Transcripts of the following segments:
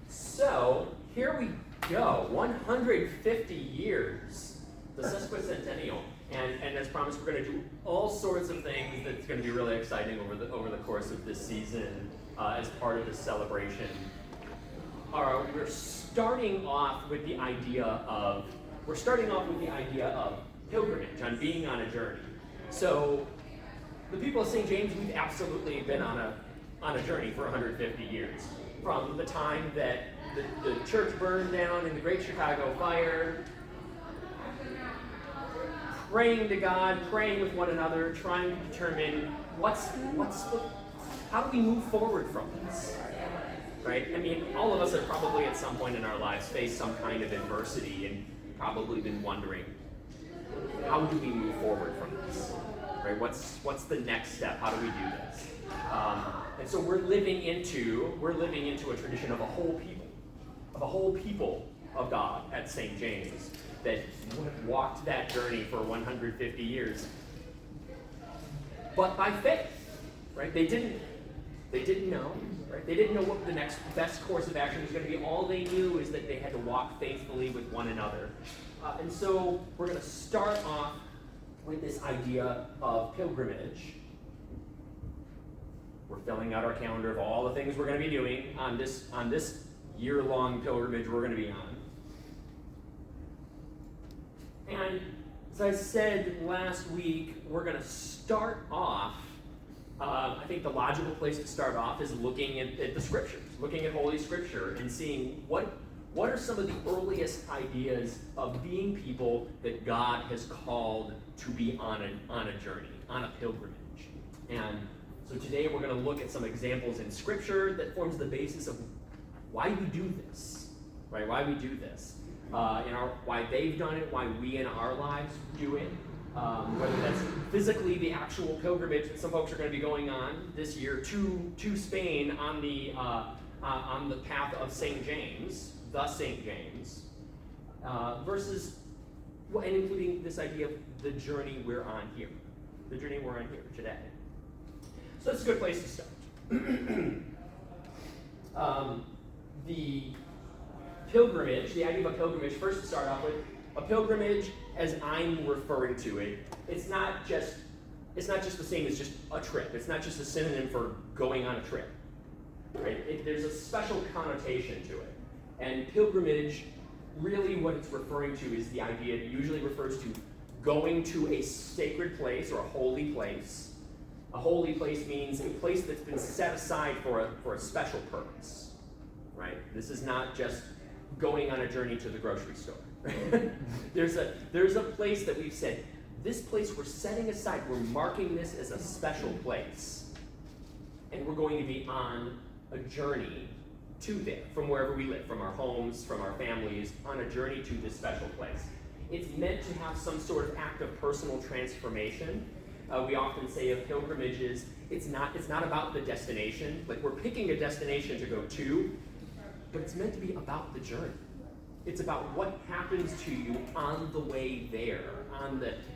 So here we go, 150 years, the Sesquicentennial, and as promised, we're going to do all sorts of things that's going to be really exciting over the course of this season as part of this celebration. We're starting off with the idea of pilgrimage, on being on a journey. So the people of St. James, we've absolutely been on a journey for 150 years. From the time that the church burned down in the Great Chicago Fire, praying to God, praying with one another, trying to determine how do we move forward from this, right? I mean, all of us have probably at some point in our lives faced some kind of adversity and probably been wondering, how do we move forward from this, right? What's the next step? How do we do this? And so we're living into a tradition of a whole people of God at St. James that walked that journey for 150 years, but by faith, right? They didn't know, right? They didn't know what the next best course of action was going to be. All they knew is that they had to walk faithfully with one another. And so we're going to start off with this idea of pilgrimage. We're filling out our calendar of all the things we're going to be doing on this year-long pilgrimage we're going to be on. And as I said last week, we're going to start off, I think the logical place to start off is looking at the scriptures, looking at Holy Scripture and seeing what are some of the earliest ideas of being people that God has called to be on a journey, on a pilgrimage. And so today we're going to look at some examples in Scripture that forms the basis of why we do this, right? Why we do this, why they've done it, why we in our lives do it. Whether that's physically the actual pilgrimage that some folks are going to be going on this year to Spain on the path of St. James, the St. James, versus, and including this idea of the journey we're on here today. So that's a good place to start. The pilgrimage, the idea of a pilgrimage, first to start off with, a pilgrimage, as I'm referring to it, it's not just the same as just a trip. It's not just a synonym for going on a trip, right? There's a special connotation to it. And pilgrimage, really what it's referring to is the idea, it usually refers to going to a sacred place or a holy place. A holy place means a place that's been set aside for a special purpose, right? This is not just going on a journey to the grocery store. There's a place that we've said, this place we're setting aside, we're marking this as a special place. And we're going to be on a journey to there, from wherever we live, from our homes, from our families, on a journey to this special place. It's meant to have some sort of act of personal transformation. We often say of pilgrimages, it's not about the destination, like we're picking a destination to go to, but it's meant to be about the journey. It's about what happens to you on the way there.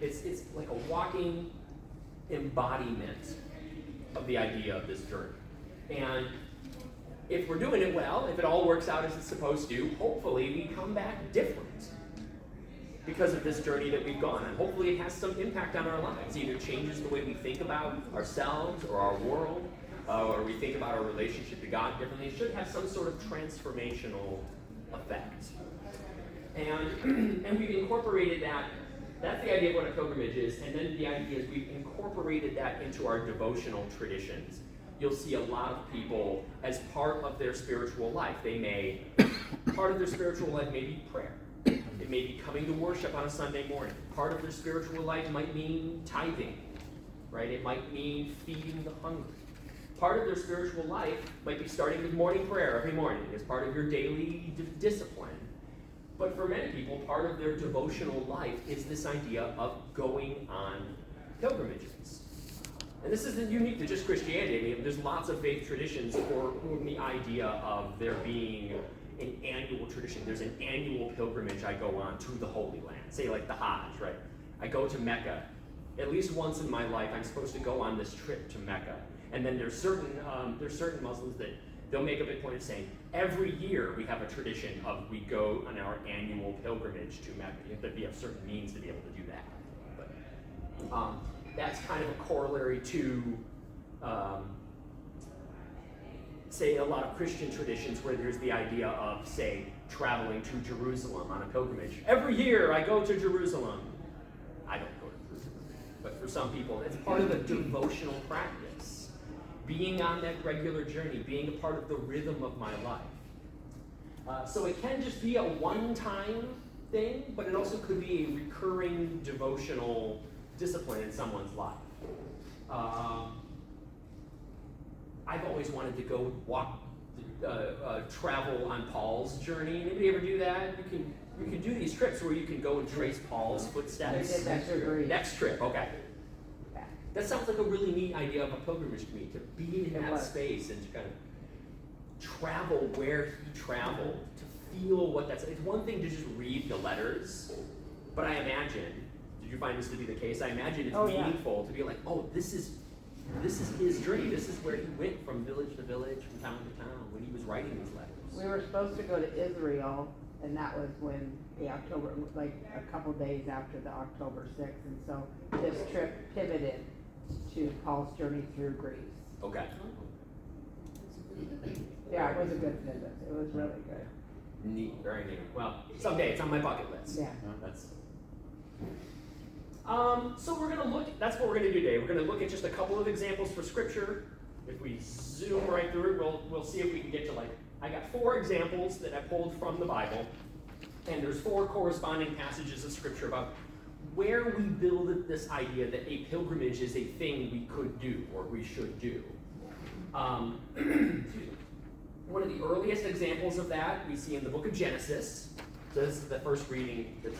It's like a walking embodiment of the idea of this journey. And if we're doing it well, if it all works out as it's supposed to, hopefully we come back different because of this journey that we've gone on. Hopefully it has some impact on our lives. Either changes the way we think about ourselves or our world, or we think about our relationship to God differently. It should have some sort of transformational effect. And we've incorporated that. That's the idea of what a pilgrimage is. And then the idea is we've incorporated that into our devotional traditions. You'll see a lot of people as part of their spiritual life. Part of their spiritual life may be prayer. It may be coming to worship on a Sunday morning. Part of their spiritual life might mean tithing, right? It might mean feeding the hungry. Part of their spiritual life might be starting with morning prayer every morning as part of your daily discipline. But for many people, part of their devotional life is this idea of going on pilgrimages. And this isn't unique to just Christianity. I mean, there's lots of faith traditions for whom the idea of there being an annual tradition. There's an annual pilgrimage I go on to the Holy Land. Say like the Hajj, right? I go to Mecca. At least once in my life, I'm supposed to go on this trip to Mecca. And then there's certain Muslims they'll make a big point of saying, every year we have a tradition of we go on our annual pilgrimage to Mecca. You have to have certain means to be able to do that. But that's kind of a corollary to, say, a lot of Christian traditions where there's the idea of, say, traveling to Jerusalem on a pilgrimage. Every year I go to Jerusalem. I don't go to Jerusalem. But for some people, it's part of a devotional practice. Being on that regular journey, being a part of the rhythm of my life. So it can just be a one-time thing, but it also could be a recurring devotional discipline in someone's life. I've always wanted to go travel on Paul's journey. Anybody ever do that? You can do these trips where you can go and trace Paul's footsteps. I did that for Greece. Next trip, okay. That sounds like a really neat idea of a pilgrimage to me, to be in that space and to kind of travel where he traveled, to feel what that's. It's one thing to just read the letters, but I imagine, did you find this to be the case? I imagine it's meaningful to be like, oh, this is his journey. This is where he went from village to village, from town to town, when he was writing these letters. We were supposed to go to Israel, and that was when the October, like a couple days after the October 6th, and so this trip pivoted to Paul's journey through Greece. Okay. Yeah, it was a good visit. It was really good. Neat, very neat. Well, someday it's on my bucket list. Yeah. That's. So we're going to look. That's what we're going to do today. We're going to look at just a couple of examples for Scripture. If we zoom right through it, we'll see if we can get to I got 4 examples that I pulled from the Bible, and there's 4 corresponding passages of Scripture about where we build this idea that a pilgrimage is a thing we could do or we should do. One of the earliest examples of that we see in the book of Genesis. So this is the first reading. It's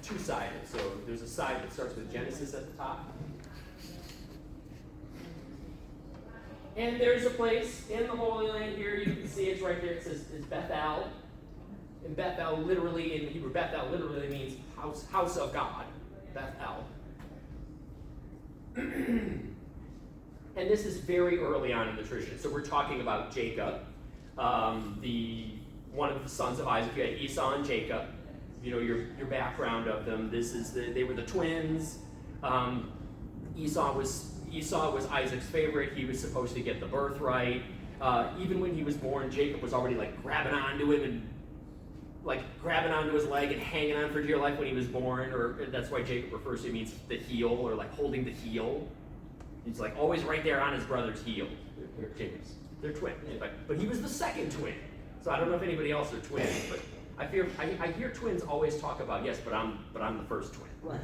two-sided. So there's a side that starts with Genesis at the top. And there's a place in the Holy Land here. You can see it's right there. It says it's Bethel. And Bethel literally, in Hebrew, Bethel literally means house of God. Bethel. And this is very early on in the tradition. So we're talking about Jacob, one of the sons of Isaac. You had Esau and Jacob. You know your background of them. They were the twins. Esau was Isaac's favorite. He was supposed to get the birthright. Even when he was born, Jacob was already grabbing onto him and grabbing onto his leg and hanging on for dear life when he was born. Or that's why Jacob refers to it, means the heel, or holding the heel. He's always right there on his brother's heel. They're twins. But he was the second twin. So I don't know if anybody else are twins, but I hear twins always talk about, yes, but I'm the first twin. Right.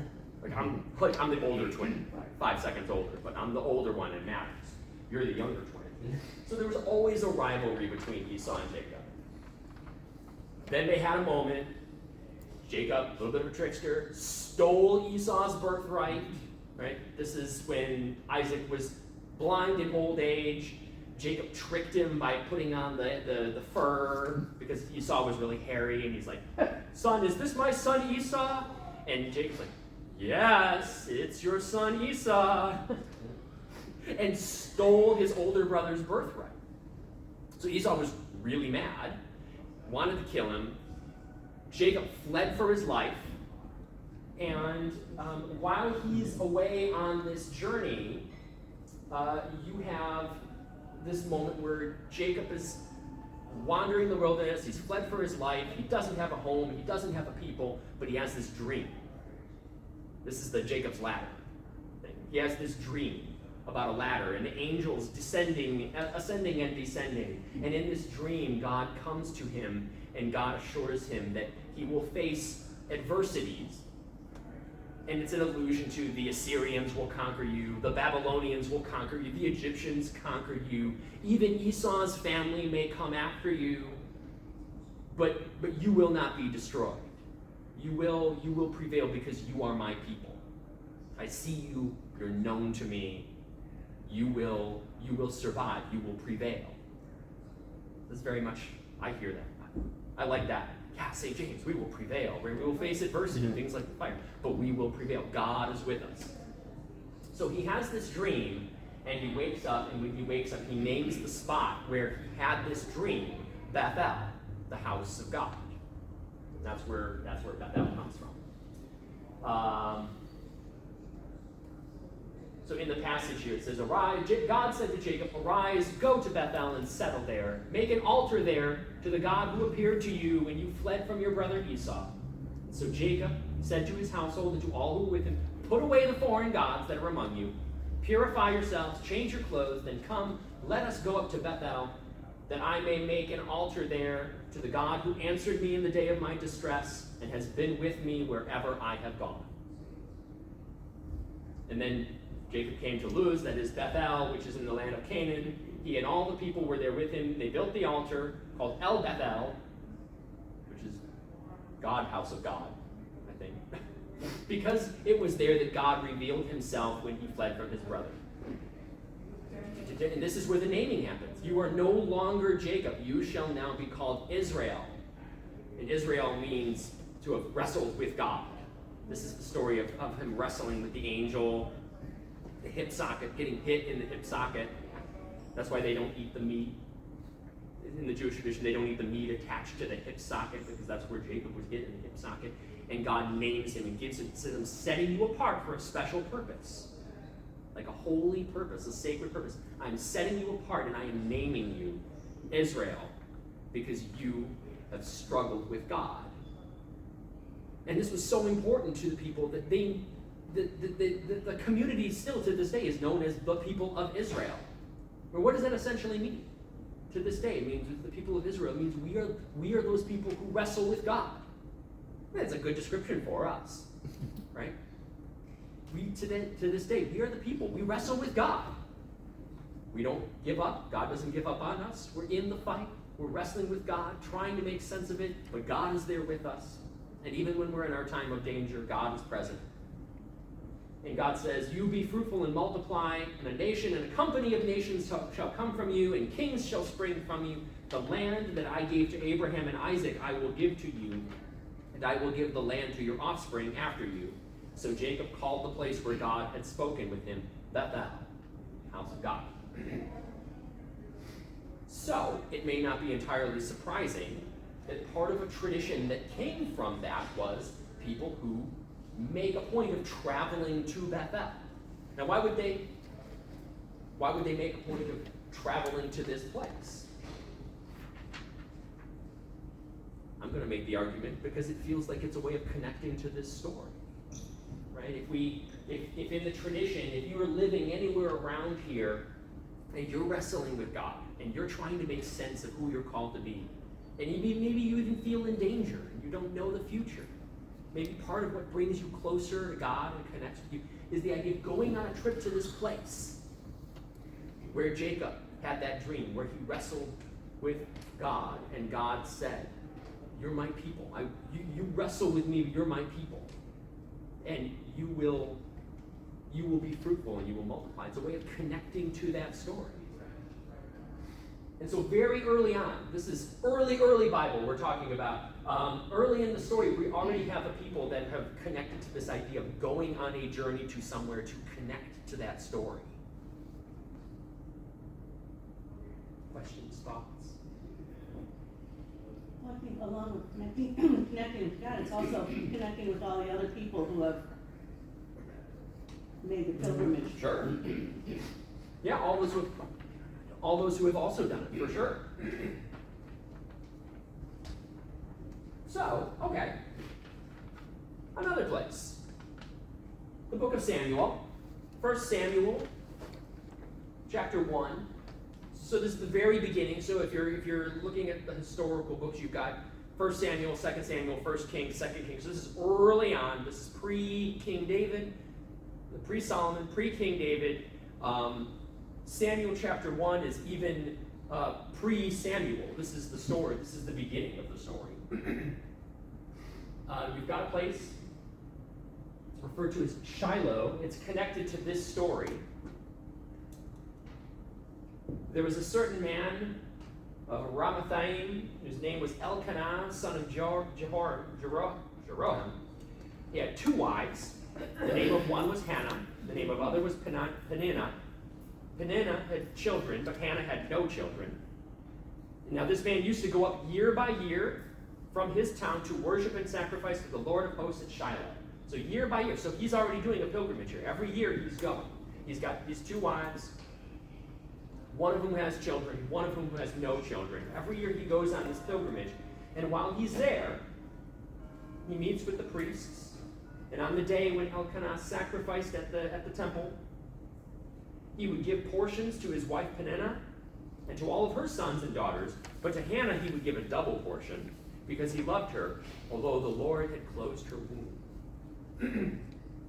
I'm the older twin, 5 seconds older, but I'm the older one and matters. You're the younger twin. So there was always a rivalry between Esau and Jacob. Then they had a moment. Jacob, a little bit of a trickster, stole Esau's birthright. Right? This is when Isaac was blind in old age. Jacob tricked him by putting on the fur because Esau was really hairy, and he's like, "Son, is this my son Esau?" And Jacob's like, "Yes, it's your son Esau," and stole his older brother's birthright. So Esau was really mad, wanted to kill him. Jacob fled for his life, and while he's away on this journey, you have this moment where Jacob is wandering the wilderness. He's fled for his life. He doesn't have a home. He doesn't have a people, but he has this dream. This is the Jacob's ladder thing. He has this dream about a ladder and angels ascending and descending. And in this dream, God comes to him and God assures him that he will face adversities. And it's an allusion to the Assyrians will conquer you, the Babylonians will conquer you, the Egyptians conquer you, even Esau's family may come after you, but you will not be destroyed. You will prevail because you are my people. I see you, you're known to me. You will survive, you will prevail. That's very much, I hear that. I like that. Yeah, St. James, we will prevail. We will face adversity and things like the fire, but we will prevail. God is with us. So he has this dream, And he wakes up, and when he wakes up, he names the spot where he had this dream, Bethel, the house of God. That's where Bethel comes from. So in the passage here it says, "Arise, God said to Jacob, arise, go to Bethel and settle there. Make an altar there to the God who appeared to you when you fled from your brother Esau." And so Jacob said to his household and to all who were with him, "Put away the foreign gods that are among you. Purify yourselves, change your clothes, then come, let us go up to Bethel, that I may make an altar there to the God who answered me in the day of my distress and has been with me wherever I have gone." And then Jacob came to Luz, that is Bethel, which is in the land of Canaan. He and all the people were there with him. They built the altar called El Bethel, which is God, house of God, I think. Because it was there that God revealed himself when he fled from his brother. And this is where the naming happens. You are no longer Jacob. You shall now be called Israel. And Israel means to have wrestled with God. This is the story of him wrestling with the angel, the hip socket, getting hit in the hip socket. That's why they don't eat the meat. In the Jewish tradition, they don't eat the meat attached to the hip socket, because that's where Jacob was hit in the hip socket. And God names him and gives him, says, "I'm setting you apart for a special purpose." Like a holy purpose, a sacred purpose. I'm setting you apart and I am naming you Israel because you have struggled with God. And this was so important to the people that the community still to this day is known as the people of Israel. But what does that essentially mean? To this day, it means the people of Israel. It means we are those people who wrestle with God. That's a good description for us, right? To this day, we are the people. We wrestle with God. We don't give up. God doesn't give up on us. We're in the fight. We're wrestling with God, trying to make sense of it, but God is there with us. And even when we're in our time of danger, God is present. And God says, "You be fruitful and multiply, and a nation and a company of nations shall come from you, and kings shall spring from you. The land that I gave to Abraham and Isaac I will give to you, and I will give the land to your offspring after you." So Jacob called the place where God had spoken with him Bethel, house of God. So it may not be entirely surprising that part of a tradition that came from that was people who make a point of traveling to Bethel. Now, why would they make a point of traveling to this place? I'm going to make the argument because it feels like it's a way of connecting to this story. Right? If in the tradition, if you are living anywhere around here and you're wrestling with God and you're trying to make sense of who you're called to be, and maybe you even feel in danger and you don't know the future, maybe part of what brings you closer to God and connects with you is the idea of going on a trip to this place where Jacob had that dream, where he wrestled with God, and God said, "You're my people. You wrestle with me, you're my people. And you will be fruitful and you will multiply." It's a way of connecting to that story. And so very early on, this is early Bible we're talking about. Early in the story, we already have a people that have connected to this idea of going on a journey to somewhere to connect to that story. Questions, thoughts? Well, I think along with connecting with God, it's also connecting with all the other people who have made the pilgrimage. Sure. Yeah, all those who have also done it, for sure. So, okay. Another place. The book of Samuel. 1 Samuel, chapter 1. So this is the very beginning. So if you're looking at the historical books, you've got 1 Samuel, 2 Samuel, 1 Kings, 2 Kings. So this is early on. This is pre-King David, pre-Solomon, pre-King David. Samuel chapter 1 is even pre-Samuel. This is the story. This is the beginning of the story. You've got a place. It's referred to as Shiloh. It's connected to this story. There was a certain man of Ramathaim whose name was Elkanah, son of Jeroham. He had 2 wives. The name of one was Hannah. The name of other was Peninnah. Peninnah had children, but Hannah had no children. Now this man used to go up year by year from his town to worship and sacrifice to the Lord of hosts at Shiloh. So year by year. So he's already doing a pilgrimage here. Every year he's going. He's got these 2 wives, one of whom has children, one of whom has no children. Every year he goes on this pilgrimage. And while he's there, he meets with the priests. And on the day when Elkanah sacrificed at the temple, he would give portions to his wife Peninnah and to all of her sons and daughters. But to Hannah he would give a double portion because he loved her, although the Lord had closed her womb.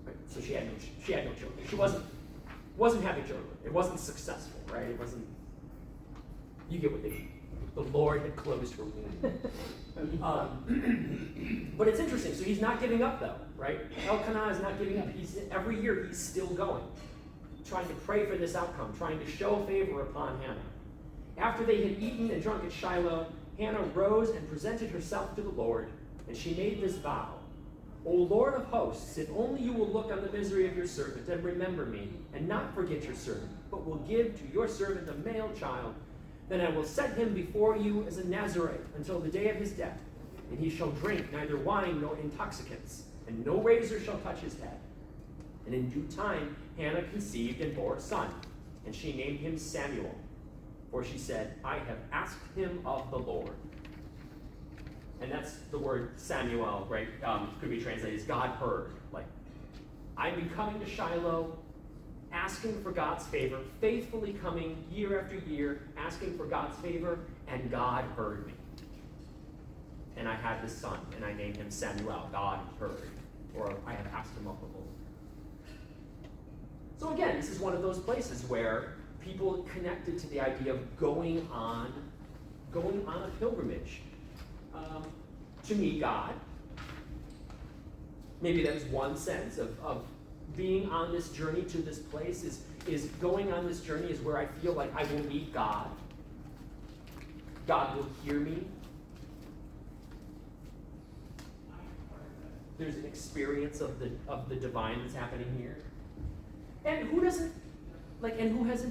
Right? So she had no children. She wasn't having children. It wasn't successful, right? It wasn't. You get what they mean. The Lord had closed her womb. But it's interesting. So he's not giving up, though, right? Elkanah is not giving up. Every year he's still going, trying to pray for this outcome, trying to show favor upon Hannah. After they had eaten and drunk at Shiloh, Hannah rose and presented herself to the Lord, and she made this vow. O Lord of hosts, if only you will look on the misery of your servant and remember me, and not forget your servant, but will give to your servant a male child, then I will set him before you as a Nazarite until the day of his death, and he shall drink neither wine nor intoxicants, and no razor shall touch his head. And in due time Hannah conceived and bore a son, and she named him Samuel, for she said, I have asked him of the Lord. And that's the word Samuel, right? Could be translated as God heard. Like, I've been coming to Shiloh, asking for God's favor, faithfully coming year after year, asking for God's favor, and God heard me. And I had this son, and I named him Samuel. God heard, or I have asked him of the Lord. So again, this is one of those places where people connected to the idea of going on a pilgrimage to meet God. Maybe that's one sense of being on this journey to this place is going on this journey is where I feel like I will meet God. God will hear me. There's an experience of the divine that's happening here. And who hasn't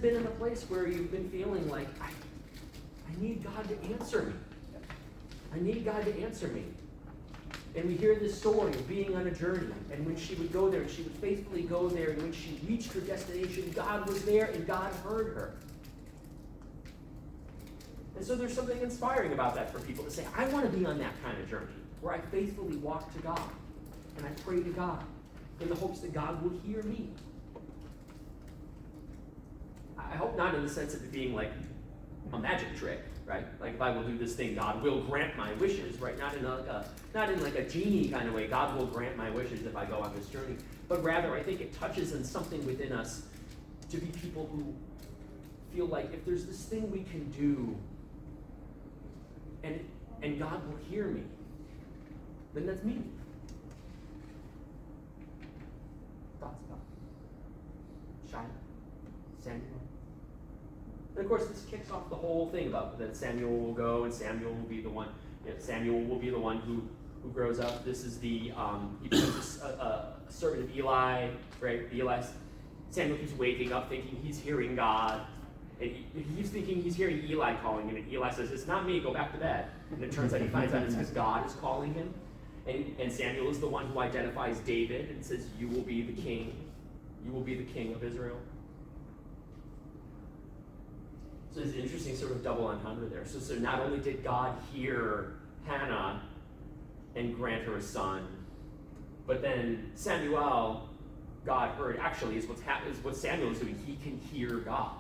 been in a place where you've been feeling like I need God to answer me. I need God to answer me. And we hear this story of being on a journey, and when she would go there, and she would faithfully go there, and when she reached her destination, God was there, and God heard her. And so there's something inspiring about that for people to say, I want to be on that kind of journey, where I faithfully walk to God, and I pray to God, in the hopes that God will hear me. I hope not in the sense of it being like a magic trick, right? Like if I will do this thing, God will grant my wishes, right? Not in like a genie kind of way. God will grant my wishes if I go on this journey. But rather, I think it touches on something within us to be people who feel like if there's this thing we can do, and God will hear me, then that's me. Thoughts about Shiloh, Samuel. And of course, this kicks off the whole thing about that Samuel will go, and Samuel will be the one. Samuel will be the one who grows up. This is he becomes a servant of Eli, right? Samuel keeps waking up thinking he's hearing God, and he keeps thinking he's hearing Eli calling him, and Eli says, "It's not me. Go back to bed." And it turns out he finds out it's because God is calling him, and Samuel is the one who identifies David and says, "You will be the king. You will be the king of Israel." So there's an interesting sort of double entendre there. So not only did God hear Hannah and grant her a son, but then Samuel, God heard, actually is what Samuel is doing. He can hear God.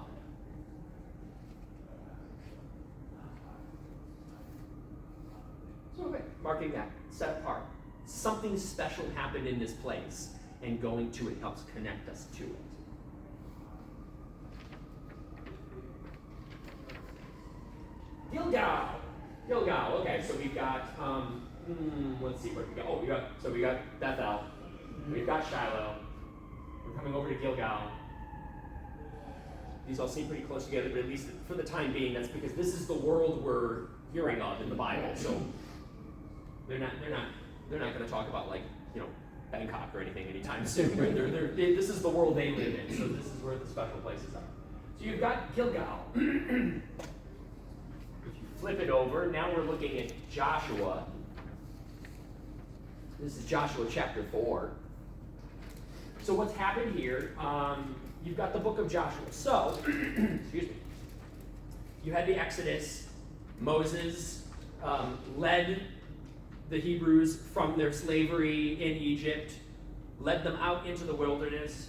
So marking that, set apart. Something special happened in this place, and going to it helps connect us to it. Gilgal. Okay, so we've got, let's see, where we go. We got Bethel. We've got Shiloh. We're coming over to Gilgal. These all seem pretty close together, but at least for the time being, that's because this is the world we're hearing of in the Bible. So they're not going to talk about Bangkok or anything anytime soon. Right? This is the world they live in. So this is where the special places are. So you've got Gilgal. If you flip it over, now we're looking at Joshua. This is Joshua chapter 4. So what's happened here, you've got the book of Joshua. So, excuse me, you had the Exodus. Moses led the Hebrews from their slavery in Egypt, led them out into the wilderness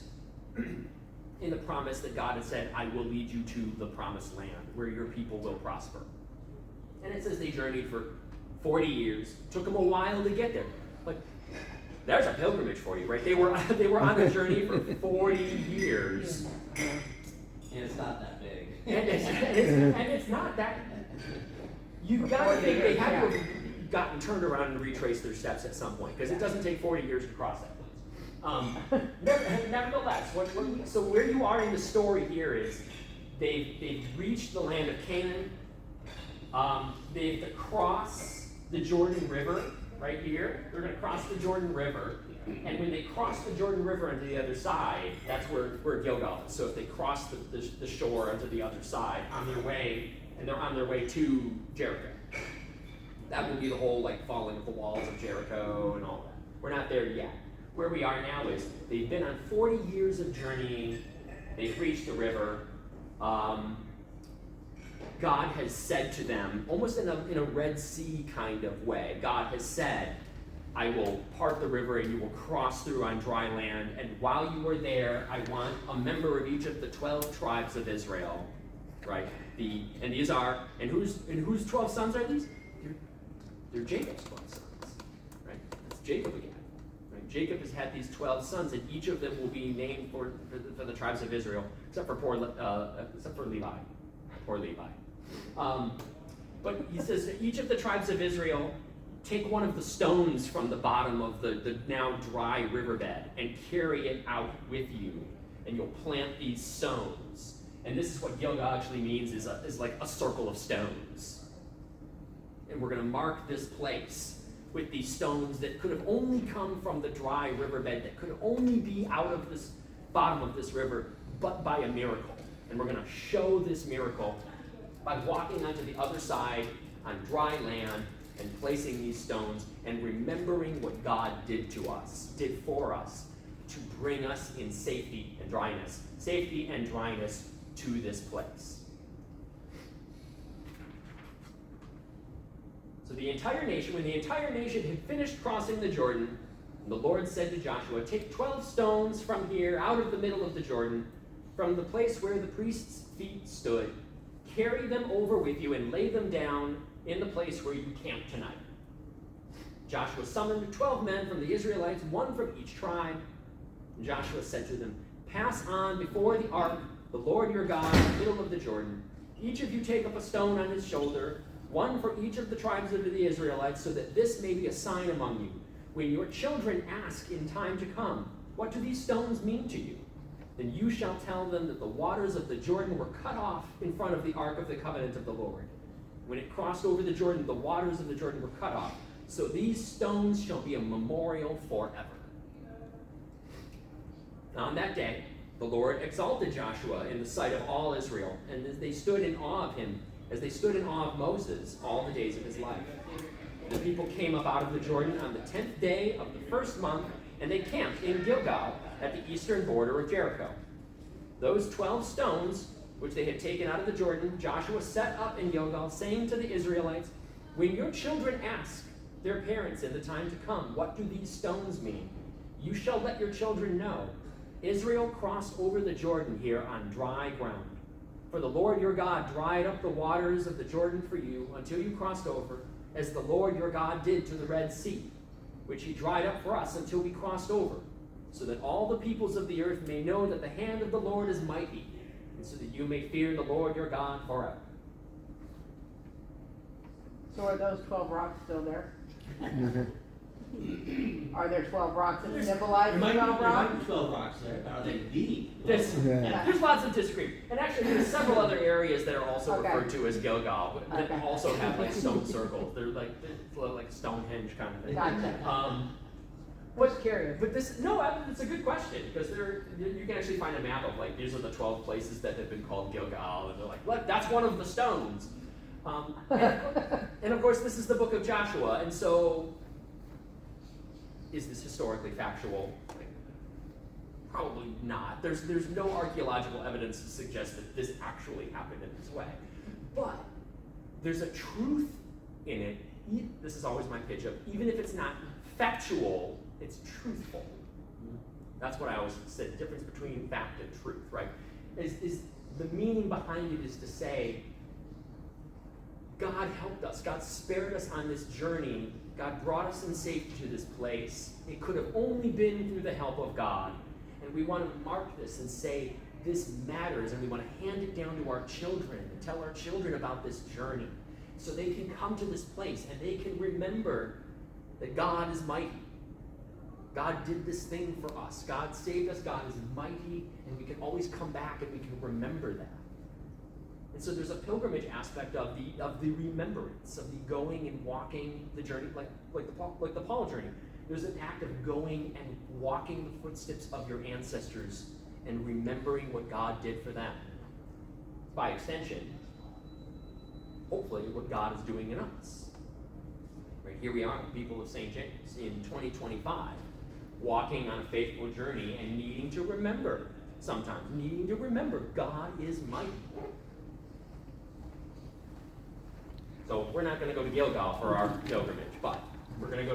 in the promise that God had said, I will lead you to the promised land where your people will prosper. And it says they journeyed for 40 years. Took them a while to get there. But there's a pilgrimage for you, right? They were on a journey for 40 years. And it's not that big. And it's not that. You've got to think they had to have gotten turned around and retraced their steps at some point, because it doesn't take 40 years to cross that place. Nevertheless, so where you are in the story here is they've reached the land of Canaan. They have to cross the Jordan River right here. They're going to cross the Jordan River. And when they cross the Jordan River onto the other side, that's where Gilgal is. So if they cross the shore onto the other side on their way, and they're on their way to Jericho, that will be the whole falling of the walls of Jericho and all that. We're not there yet. Where we are now is they've been on 40 years of journeying. They've reached the river. God has said to them, almost in a Red Sea kind of way, God has said, I will part the river and you will cross through on dry land. And while you are there, I want a member of each of the 12 tribes of Israel, right? Whose 12 sons are these? They're Jacob's 12 sons, right? That's Jacob again. Right? Jacob has had these 12 sons, and each of them will be named for the tribes of Israel, except for Levi. Poor Levi. But he says that each of the tribes of Israel take one of the stones from the bottom of the now dry riverbed and carry it out with you, and you'll plant these stones. And this is what Gilgal actually means, is like a circle of stones. And we're going to mark this place with these stones that could have only come from the dry riverbed, that could only be out of this bottom of this river, but by a miracle. And we're going to show this miracle by walking onto the other side on dry land and placing these stones and remembering what God did for us, to bring us in safety and dryness to this place. So when the entire nation had finished crossing the Jordan, the Lord said to Joshua, take 12 stones from here out of the middle of the Jordan, from the place where the priest's feet stood, carry them over with you and lay them down in the place where you camp tonight. Joshua summoned 12 men from the Israelites, one from each tribe. And Joshua said to them, pass on before the ark, the Lord your God, in the middle of the Jordan. Each of you take up a stone on his shoulder, one for each of the tribes of the Israelites, so that this may be a sign among you. When your children ask in time to come, what do these stones mean to you? Then you shall tell them that the waters of the Jordan were cut off in front of the ark of the covenant of the Lord. When it crossed over the Jordan, the waters of the Jordan were cut off. So these stones shall be a memorial forever. On that day, the Lord exalted Joshua in the sight of all Israel, and as they stood in awe of him, as they stood in awe of Moses all the days of his life. The people came up out of the Jordan on the 10th day of the first month, and they camped in Gilgal at the eastern border of Jericho. Those 12 stones, which they had taken out of the Jordan, Joshua set up in Gilgal, saying to the Israelites, when your children ask their parents in the time to come, what do these stones mean? You shall let your children know. Israel crossed over the Jordan here on dry ground. For the Lord your God dried up the waters of the Jordan for you until you crossed over, as the Lord your God did to the Red Sea, which he dried up for us until we crossed over, so that all the peoples of the earth may know that the hand of the Lord is mighty, and so that you may fear the Lord your God forever. So are those 12 rocks still there? Are there 12 rocks that symbolize 12 There might rocks? be 12 rocks there. Are they the? There's lots of disagreement. And actually, there's several other areas that are also Okay. referred to as Gilgal that Okay. also have stone circles. They're like Stonehenge kind of thing. Gotcha. Was curious. But it's a good question, because you can actually find a map of, like, these are the 12 places that have been called Gilgal, and they're like, look, that's one of the stones. And of course, this is the book of Joshua, and so, is this historically factual? Like, probably not. There's no archaeological evidence to suggest that this actually happened in this way. But there's a truth in it. This is always my pitch of, even if it's not factual, it's truthful. That's what I always said, the difference between fact and truth, right? Is the meaning behind it is to say, God helped us, God spared us on this journey, God brought us in safety to this place. It could have only been through the help of God. And we want to mark this and say, this matters, and we want to hand it down to our children and tell our children about this journey, so they can come to this place and they can remember that God is mighty. God did this thing for us. God saved us. God is mighty, and we can always come back and we can remember that. And so there's a pilgrimage aspect of the remembrance, of the going and walking the journey, like the Paul journey. There's an act of going and walking the footsteps of your ancestors and remembering what God did for them. By extension, hopefully, what God is doing in us. Right, here we are, the people of St. James, in 2025, walking on a faithful journey and needing to remember, sometimes, needing to remember God is mighty. So we're not going to go to Gilgal for our pilgrimage, but we're going to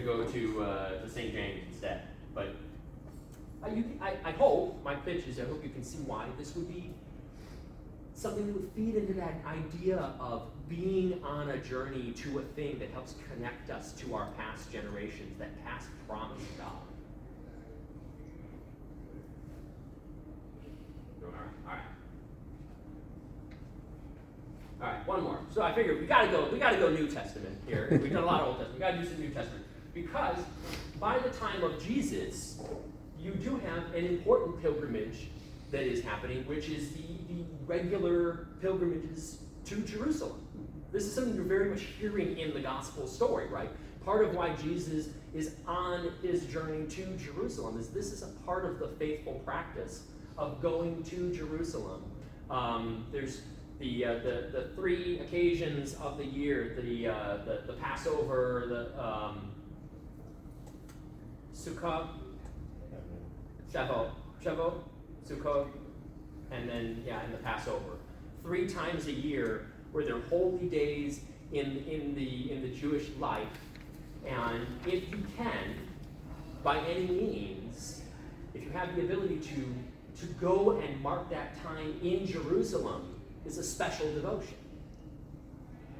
go to St. James instead. But I hope, my pitch is, I hope you can see why this would be something that would feed into that idea of being on a journey to a thing that helps connect us to our past generations, that past promise of God. All right, one more. So I figured we gotta go New Testament here. We've done a lot of Old Testament. We gotta do some New Testament, because by the time of Jesus, you do have an important pilgrimage that is happening, which is the regular pilgrimages to Jerusalem. This is something you're very much hearing in the gospel story, right? Part of why Jesus is on his journey to Jerusalem is this is a part of the faithful practice of going to Jerusalem. There's the three occasions of the year: the Passover, the Sukkot, Shavuot, Sukkot, and then and the Passover. 3 times a year where they're holy days in the Jewish life, and if you can, by any means, if you have the ability to go and mark that time in Jerusalem, is a special devotion.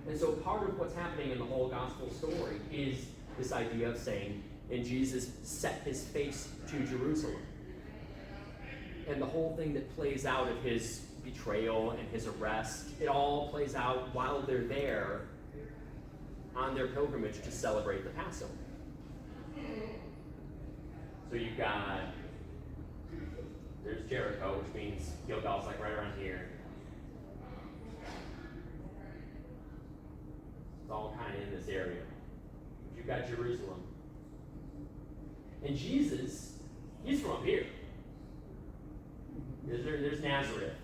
And so part of what's happening in the whole gospel story is this idea of saying, and Jesus set his face to Jerusalem. And the whole thing that plays out of his betrayal and his arrest, it all plays out while they're there on their pilgrimage to celebrate the Passover. So you've got, there's Jericho, which means Gilgal's like right around here. It's all kind of in this area. You've got Jerusalem. And Jesus, he's from up here. There's Nazareth.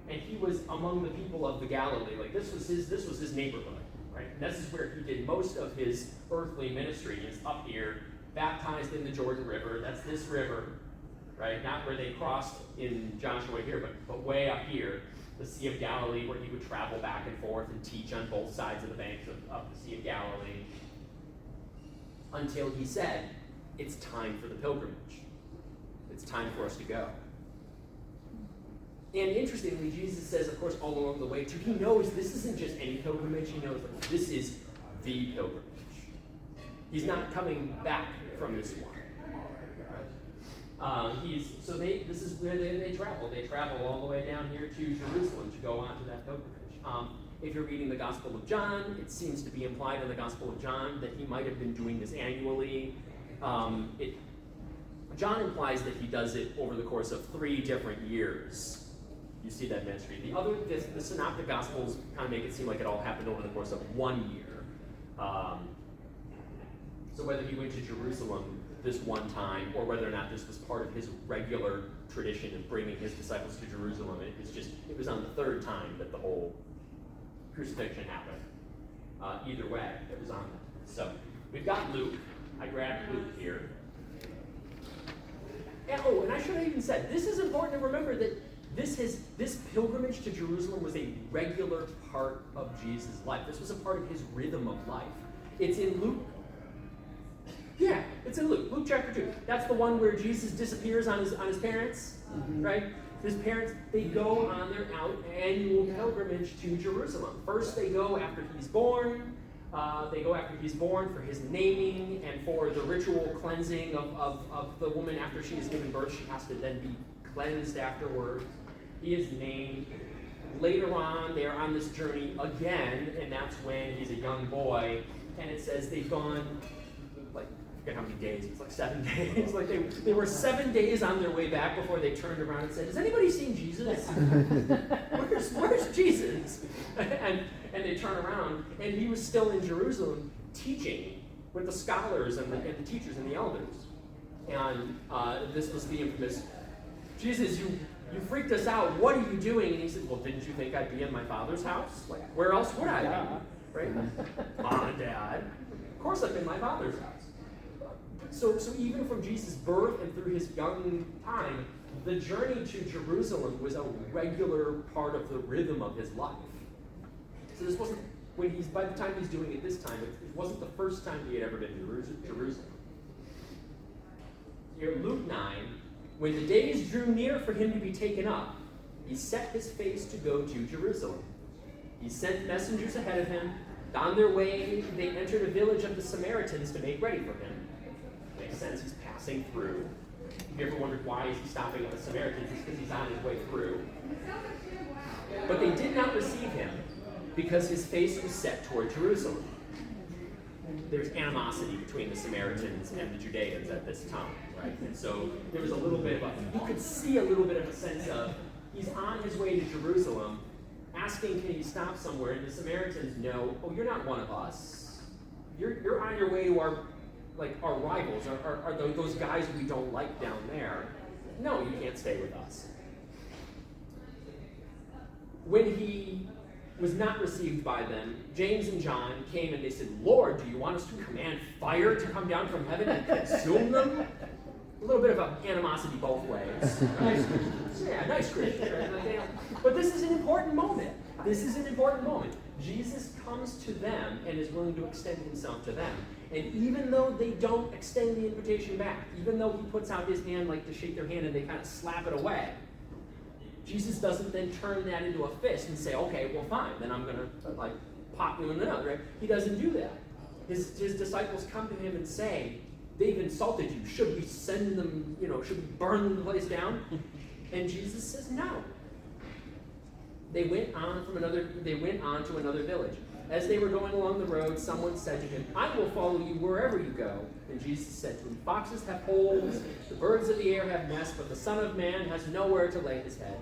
And he was among the people of the Galilee. Like this was his neighborhood, right? And this is where he did most of his earthly ministry, is up here, baptized in the Jordan River. That's this river, right? Not where they crossed in Joshua here, but way up here, the Sea of Galilee, where he would travel back and forth and teach on both sides of the banks of the Sea of Galilee, until he said, it's time for the pilgrimage. It's time for us to go. And interestingly, Jesus says, of course, all along the way, too, he knows this isn't just any pilgrimage. He knows that this is the pilgrimage. He's not coming back from this one. This is where they travel. They travel all the way down here to Jerusalem to go on to that pilgrimage. If you're reading the Gospel of John, it seems to be implied in the Gospel of John that he might have been doing this annually. John implies that he does it over the course of 3 different years. You see that ministry. The Synoptic Gospels kind of make it seem like it all happened over the course of 1 year. So whether he went to Jerusalem this one time, or whether or not this was part of his regular tradition of bringing his disciples to Jerusalem, it was on the third time that the whole crucifixion happened. Either way, it was on them. So we've got Luke. I grabbed Luke here. And I should have even said, this is important to remember that this pilgrimage to Jerusalem was a regular part of Jesus' life. This was a part of his rhythm of life. It's in Luke. Yeah, it's in Luke. Luke chapter 2. That's the one where Jesus disappears on his parents, right? His parents, they go on their annual pilgrimage to Jerusalem. First, they go after he's born. They go after he's born for his naming and for the ritual cleansing of the woman after she has given birth. She has to then be cleansed afterwards. He is named. Later on, they are on this journey again, and that's when he's a young boy. And it says they've gone, like, I forget how many days. It's like 7 days. Like they were 7 days on their way back before they turned around and said, "Has anybody seen Jesus? Where's Jesus?" And they turn around, and he was still in Jerusalem teaching with the scholars and the teachers and the elders. And this was the infamous, "Jesus, you freaked us out. What are you doing?" And he said, "Well, didn't you think I'd be in my Father's house? Like, where else would I be?" Right? Mom and Dad. Of course I'm in my Father's house. So even from Jesus' birth and through his young time, the journey to Jerusalem was a regular part of the rhythm of his life. So this wasn't, by the time he's doing it this time, it wasn't the first time he had ever been to Jerusalem. Here, Luke 9, when the days drew near for him to be taken up, he set his face to go to Jerusalem. He sent messengers ahead of him. On their way, they entered a village of the Samaritans to make ready for him. Makes sense, he's passing through. Have you ever wondered why is he stopping at the Samaritans? It's because he's on his way through. But they did not receive him because his face was set toward Jerusalem. There's animosity between the Samaritans and the Judeans at this time, right? And so there was a little bit of you could see a little bit of a sense of, he's on his way to Jerusalem, asking, can he stop somewhere? And the Samaritans know, oh, you're not one of us. You're on your way to our rivals, are those guys we don't like down there. No, you can't stay with us. When he was not received by them, James and John came and they said, "Lord, do you want us to command fire to come down from heaven and consume them?" A little bit of an animosity both ways. Right? Yeah, nice Christian. Right? But this is an important moment. Jesus comes to them and is willing to extend himself to them. And even though they don't extend the invitation back, even though he puts out his hand like to shake their hand and they kind of slap it away, Jesus doesn't then turn that into a fist and say, "Okay, well fine, then I'm going to pop you in the nose," right? He doesn't do that. His disciples come to him and say, "They've insulted you. Should we send them, should we burn the place down?" And Jesus says, "No." They went on to another village. As they were going along the road, someone said to him, "I will follow you wherever you go." And Jesus said to him, "Foxes have holes, the birds of the air have nests, but the Son of Man has nowhere to lay his head."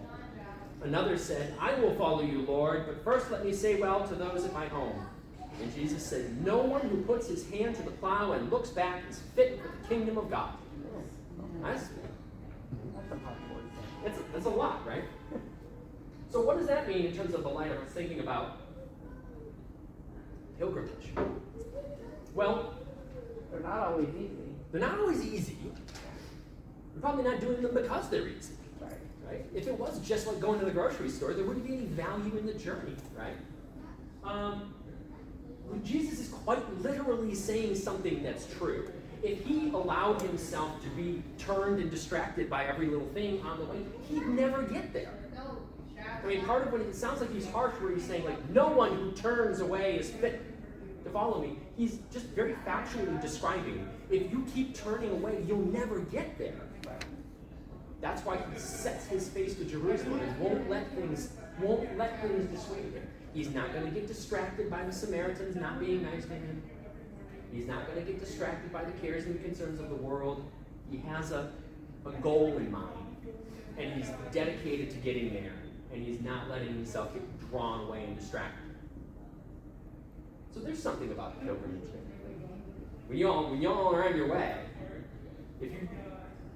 Another said, "I will follow you, Lord, but first let me say well to those at my home." And Jesus said, "No one who puts his hand to the plow and looks back is fit for the kingdom of God." That's a lot, right? So what does that mean in terms of the light of thinking about pilgrimage? Well, They're not always easy. they're not always easy. We're probably not doing them because they're easy. Right? If it was just like going to the grocery store, there wouldn't be any value in the journey, right? Jesus is quite literally saying something that's true. If he allowed himself to be turned and distracted by every little thing on the way, he'd never get there. I mean, part of what it sounds like he's harsh where he's saying, no one who turns away is fit to follow me. He's just very factually describing, if you keep turning away, you'll never get there. That's why he sets his face to Jerusalem and won't let things dissuade him. He's not going to get distracted by the Samaritans not being nice to him. He's not going to get distracted by the cares and concerns of the world. He has a goal in mind, and he's dedicated to getting there, and he's not letting himself get drawn away and distracted. So there's something about the pilgrimage there. when y'all are on your way, if you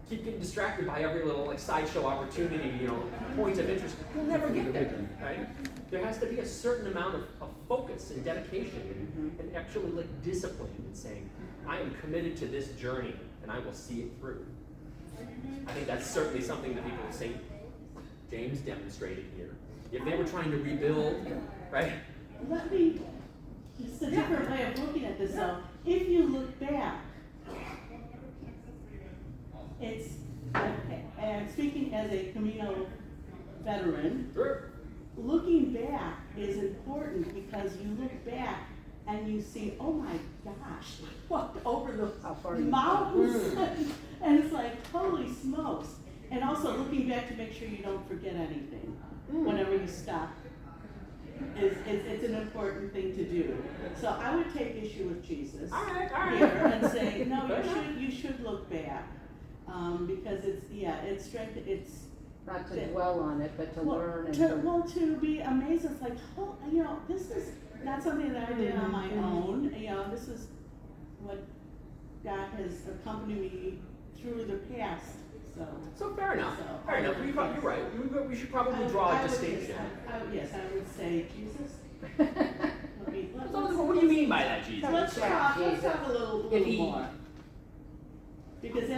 keep getting distracted by every little like sideshow opportunity, point of interest, you'll never get there, right? There has to be a certain amount of focus and dedication and actually like discipline in saying, I am committed to this journey and I will see it through. I think that's certainly something that people St. James demonstrated here. If they were trying to rebuild, right? It's a different way of looking at this though. If you look back, and speaking as a Camino veteran, Sure. looking back is important because you look back and you see, oh my gosh, I walked over the How far you mountains, and it's like, holy smokes. And also looking back to make sure you don't forget anything whenever you stop. It's an important thing to do. So I would take issue with Jesus All right. here and say, no, you should look back. Because it's strength, it's Not to dwell on it, but to learn and to be amazed. It's like, oh, this is not something that I did on my own. This is what God has accompanied me through the past. So fair enough. So, Fair enough. You're right. We should probably draw a distinction. Yes, I would say Jesus. So what do you mean by that, Jesus? Let's talk a little If he- more. Because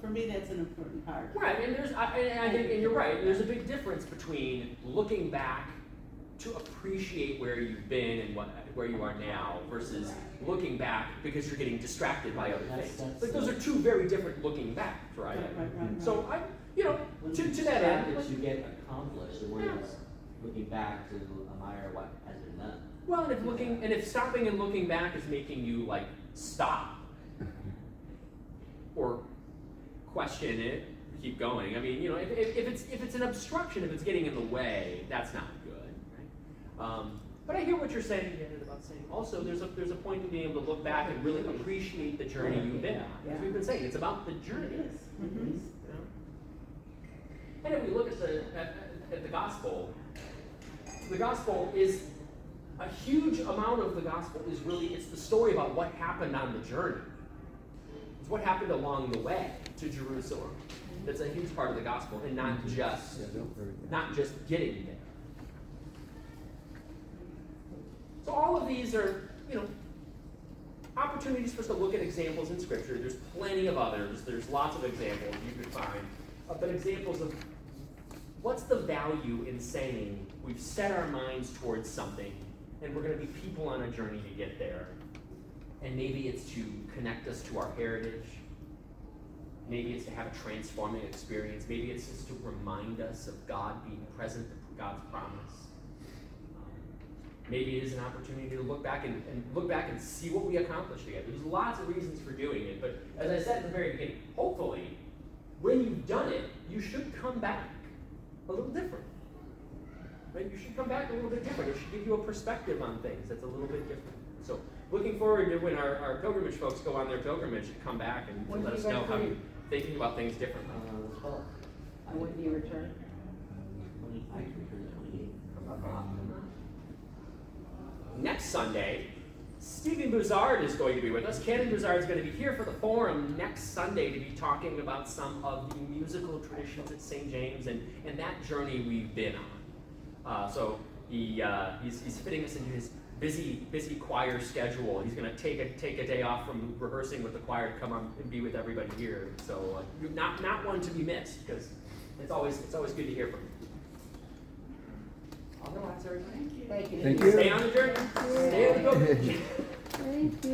for me, that's an important part. Right, and I think, and you're right. There's a big difference between looking back to appreciate where you've been and where you are now versus looking back because you're getting distracted by other things. Like those are two very different looking backs, right? Right. So When to you that end. track that you get accomplished, and when it's looking back to admire what has been done. Well, and if stopping and looking back is making you like stop or question it, keep going. I mean, if it's an obstruction, if it's getting in the way, that's not good, right? But I hear what you're saying again about saying also there's a point in being able to look back and really appreciate the journey you've been on. As we've been saying, it's about the journey. It is. You know? And if we look at the gospel is a huge amount of the gospel is really it's the story about what happened on the journey. It's what happened along the way to Jerusalem. That's a huge part of the gospel, and not just getting there. So all of these are, opportunities for us to look at examples in Scripture. There's plenty of others. There's lots of examples you could find, but examples of what's the value in saying we've set our minds towards something, and we're going to be people on a journey to get there. And maybe it's to connect us to our heritage. Maybe it's to have a transforming experience. Maybe it's just to remind us of God being present, God's promise. Maybe it is an opportunity to look back and see what we accomplished together. There's lots of reasons for doing it, but as I said at the very beginning, hopefully, when you've done it, you should come back a little different. Right? You should come back a little bit different. It should give you a perspective on things that's a little bit different. So looking forward to when our pilgrimage folks go on their pilgrimage and come back and let us know how you're thinking about things differently. when do you return? I return the 28th. Next Sunday, Stephen Bouzzard is going to be with us. Canon Bouzzard is going to be here for the forum next Sunday to be talking about some of the musical traditions at St. James and that journey we've been on. So he's fitting us into his busy choir schedule. He's going to take a day off from rehearsing with the choir to come on and be with everybody here. So not one to be missed, because it's always good to hear from you. Otherwise, everybody, Thank you. Thank you. stay on the journey. Stay on the pilgrimage. Thank you.